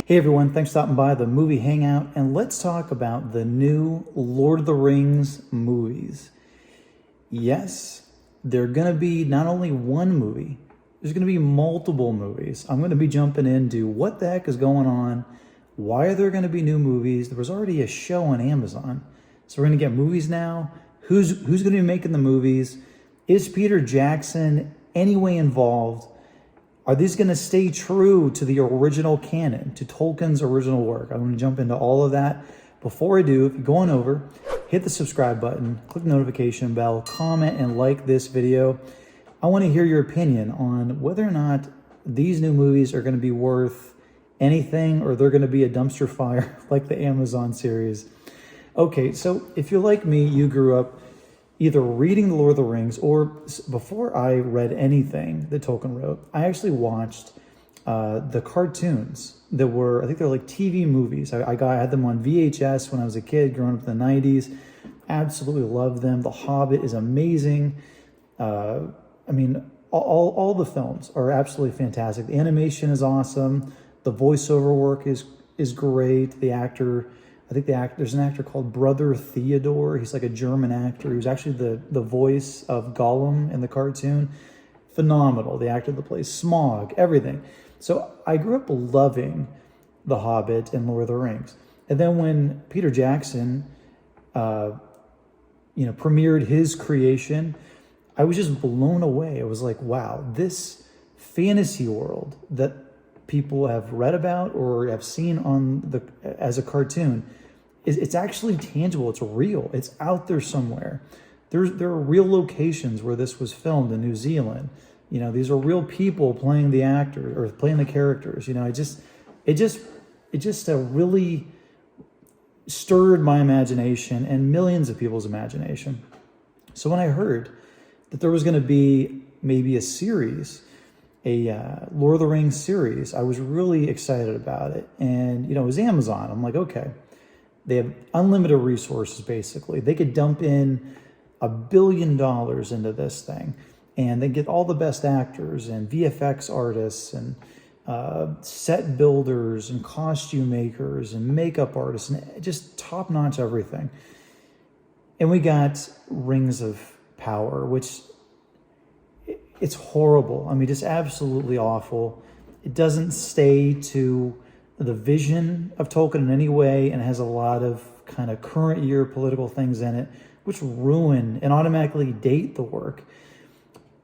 Hey everyone, thanks for stopping by the movie Hangout, and let's talk about the new Lord of the Rings movies. Yes, they're going to be not only one movie, there's going to be multiple movies. I'm going to be jumping into what the heck is going on, why are there going to be new movies? There was already a show on Amazon, so we're going to get movies now. Who's going to be making the movies? Is Peter Jackson anyway involved? Are these going to stay true to the original canon, to Tolkien's original work? I'm going to jump into all of that. Before I do, if you're going over, hit the subscribe button, click the notification bell, comment, and like this video. I want to hear your opinion on whether or not these new movies are going to be worth anything or they're going to be a dumpster fire like the Amazon series. Okay, so if you're like me, you grew up either reading The Lord of the Rings, or before I read anything that Tolkien wrote, I actually watched the cartoons that were, I think they're like TV movies. I had them on VHS when I was a kid, growing up in the 90s. Absolutely loved them. The Hobbit is amazing. I mean, all the films are absolutely fantastic. The animation is awesome. The voiceover work is great. The actor, there's an actor called Brother Theodore. He's like a German actor. He was actually the voice of Gollum in the cartoon. Phenomenal. The actor that plays Smaug, everything. So I grew up loving The Hobbit and Lord of the Rings. And then when Peter Jackson, premiered his creation, I was just blown away. I was like, wow, this fantasy world that people have read about or have seen as a cartoon, it's actually tangible. It's real. It's out there somewhere. There are real locations where this was filmed in New Zealand. These are real people playing the actors or playing the characters. It just really stirred my imagination and millions of people's imagination. So when I heard that there was going to be maybe a series, a Lord of the Rings series, I was really excited about it. And, it was Amazon. I'm like, okay, they have unlimited resources, basically. They could dump in $1 billion into this thing, and they get all the best actors and VFX artists and set builders and costume makers and makeup artists and just top-notch everything. And we got Rings of Power, which it's horrible. I mean, just absolutely awful. It doesn't stay to the vision of Tolkien in any way, and has a lot of kind of current year political things in it, which ruin and automatically date the work.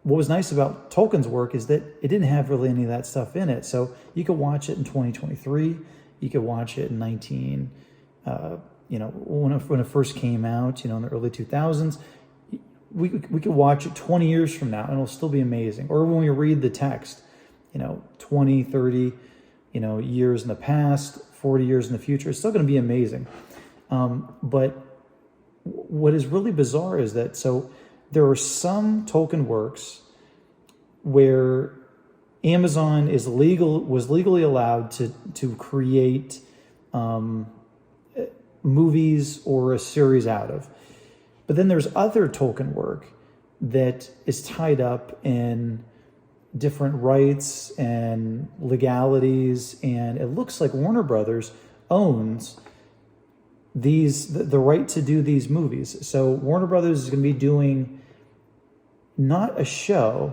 What was nice about Tolkien's work is that it didn't have really any of that stuff in it. So you could watch it in 2023. You could watch it in when it first came out, in the early 2000s. We could watch it 20 years from now and it'll still be amazing. Or when we read the text, 20, 30, years in the past, 40 years in the future, it's still going to be amazing. But what is really bizarre is that, so there are some Tolkien works where Amazon was legally allowed to create movies or a series out of. But then there's other Tolkien work that is tied up in different rights and legalities, and it looks like Warner Brothers owns the right to do these movies. So Warner Brothers is going to be doing not a show,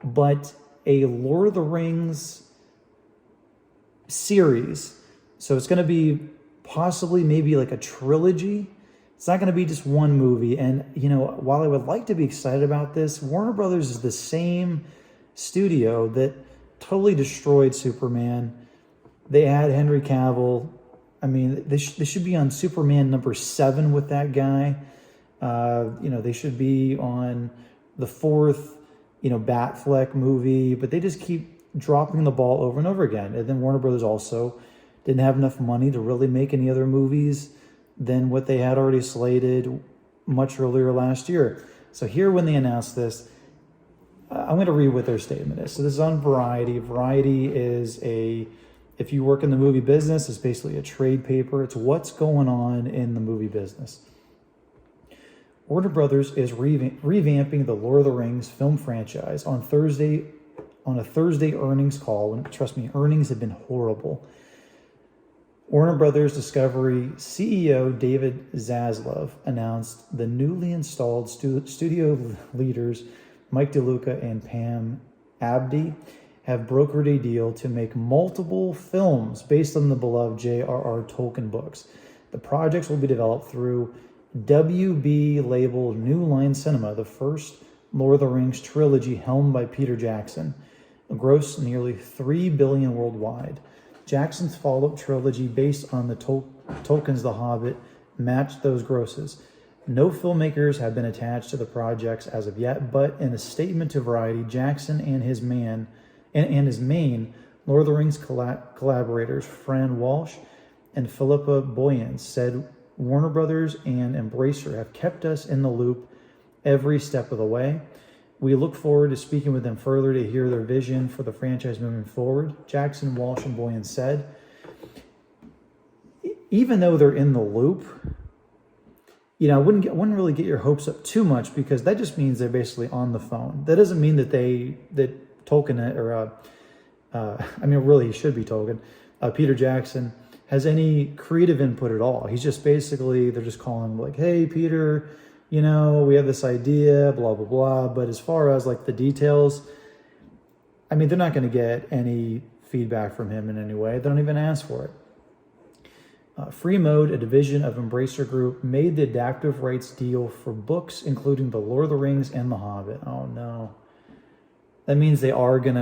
but a Lord of the Rings series. So it's going to be possibly maybe like a trilogy. It's not going to be just one movie. And, while I would like to be excited about this, Warner Brothers is the same studio that totally destroyed Superman. They had Henry Cavill. I mean, they should be on Superman number 7 with that guy. They should be on the 4th, Batfleck movie, but they just keep dropping the ball over and over again. And then Warner Brothers also didn't have enough money to really make any other movies than what they had already slated much earlier last year. So here, when they announced this, I'm going to read what their statement is. So this is on Variety. Variety is if you work in the movie business, it's basically a trade paper. It's what's going on in the movie business. Warner Brothers is revamping the Lord of the Rings film franchise on a Thursday earnings call. And trust me, earnings have been horrible. Warner Brothers Discovery CEO David Zaslav announced the newly installed studio leaders Mike DeLuca and Pam Abdi have brokered a deal to make multiple films based on the beloved J.R.R. Tolkien books. The projects will be developed through WB labeled New Line Cinema, the first Lord of the Rings trilogy helmed by Peter Jackson, grossed nearly $3 billion worldwide. Jackson's follow-up trilogy based on the Tolkien's The Hobbit matched those grosses. No filmmakers have been attached to the projects as of yet, but in a statement to Variety, Jackson and his main Lord of the Rings collaborators, Fran Walsh and Philippa Boyens, said Warner Brothers and Embracer have kept us in the loop every step of the way. We look forward to speaking with them further to hear their vision for the franchise moving forward, Jackson, Walsh, and Boyens said. Even though they're in the loop, I wouldn't really get your hopes up too much, because that just means they're basically on the phone. That doesn't mean that Tolkien, really he should be Tolkien, Peter Jackson, has any creative input at all. He's just basically, they're just calling him like, hey, Peter, we have this idea, blah, blah, blah. But as far as like the details, they're not going to get any feedback from him in any way. They don't even ask for it. Free Mode, a division of Embracer Group, made the adaptive rights deal for books, including The Lord of the Rings and The Hobbit. Oh, no. That means they're going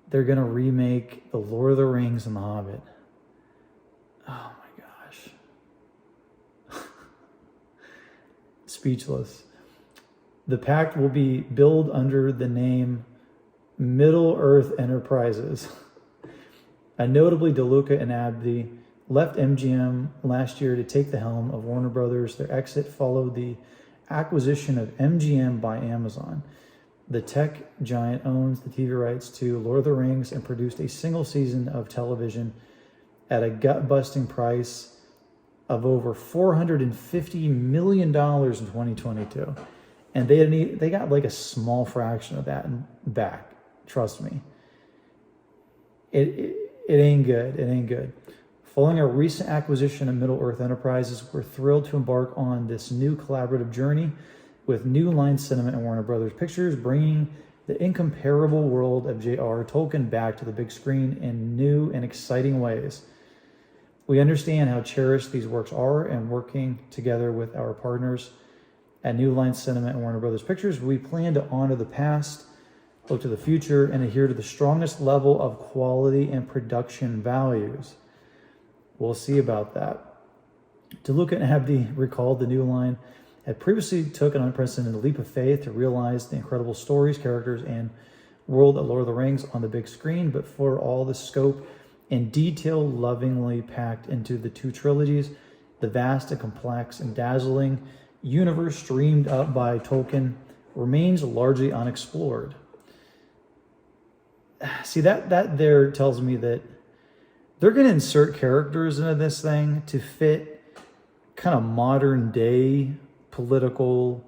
to remake The Lord of the Rings and The Hobbit. Oh, my gosh. Speechless. The pact will be billed under the name Middle-earth Enterprises. Notably, DeLuca and Abdi left MGM last year to take the helm of Warner Brothers. Their exit followed the acquisition of MGM by Amazon. The tech giant owns the TV rights to Lord of the Rings and produced a single season of television at a gut-busting price of over $450 million in 2022. And they got like a small fraction of that back. Trust me. It ain't good. It ain't good. Following a recent acquisition of Middle-earth Enterprises, we're thrilled to embark on this new collaborative journey with New Line Cinema and Warner Brothers Pictures, bringing the incomparable world of J.R.R. Tolkien back to the big screen in new and exciting ways. We understand how cherished these works are, and working together with our partners at New Line Cinema and Warner Brothers Pictures, we plan to honor the past, look to the future, and adhere to the strongest level of quality and production values. We'll see about that. DeLuca and Abdi recalled the New Line had previously took an unprecedented leap of faith to realize the incredible stories, characters, and world of Lord of the Rings on the big screen, but for all the scope and detail lovingly packed into the two trilogies, the vast and complex and dazzling universe dreamed up by Tolkien remains largely unexplored. See, that there tells me that they're going to insert characters into this thing to fit kind of modern day political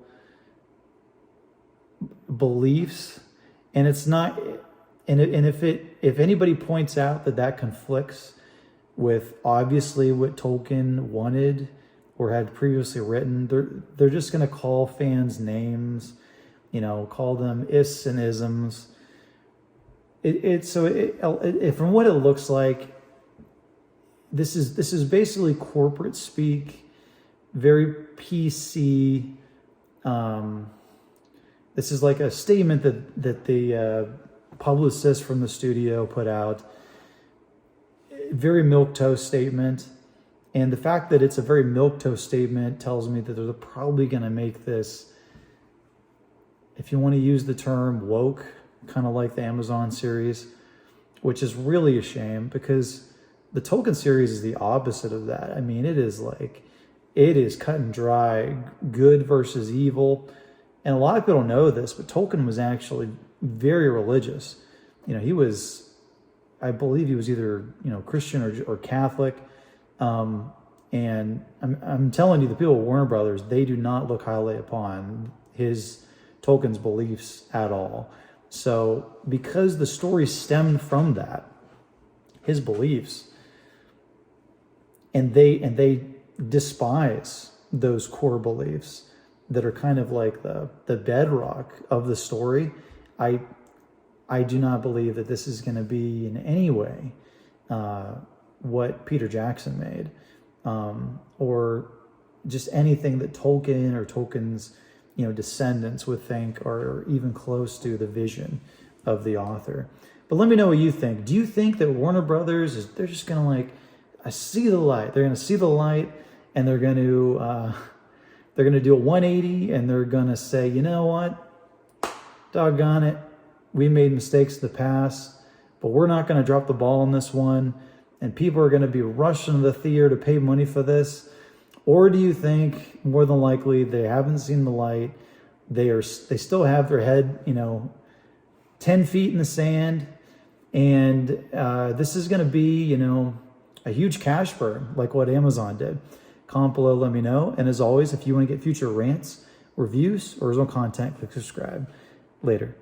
beliefs, and it's not. And if anybody points out that conflicts with obviously what Tolkien wanted or had previously written, they're just going to call fans names, call them ists and isms. From what it looks like, this is basically corporate speak, very PC. This is like a statement that the publicist from the studio put out. Very milquetoast statement, and the fact that it's a very milquetoast statement tells me that they're probably going to make this, if you want to use the term, woke, kind of like the Amazon series, which is really a shame, because the Tolkien series is the opposite of that. It is cut and dry, good versus evil. And a lot of people don't know this, but Tolkien was actually very religious. I believe he was either, Christian or Catholic. And I'm telling you, the people at Warner Brothers, they do not look highly upon Tolkien's beliefs at all. So because the story stemmed from that, his beliefs, and they despise those core beliefs that are kind of like the bedrock of the story, I do not believe that this is going to be in any way what Peter Jackson made, or just anything that Tolkien or Tolkien's descendants would think are even close to the vision of the author. But let me know what you think. Do you think that Warner Brothers they're just going to like, I see the light. They're going to see the light, and they're going to do a 180, and they're going to say, you know what, doggone it, we made mistakes in the past, but we're not going to drop the ball on this one, and people are going to be rushing to the theater to pay money for this? Or do you think more than likely they haven't seen the light? They still have their head 10 feet in the sand, and this is going to be a huge cash burn like what Amazon did? Comment below, let me know. And as always, if you want to get future rants, reviews, or original content, click subscribe. Later.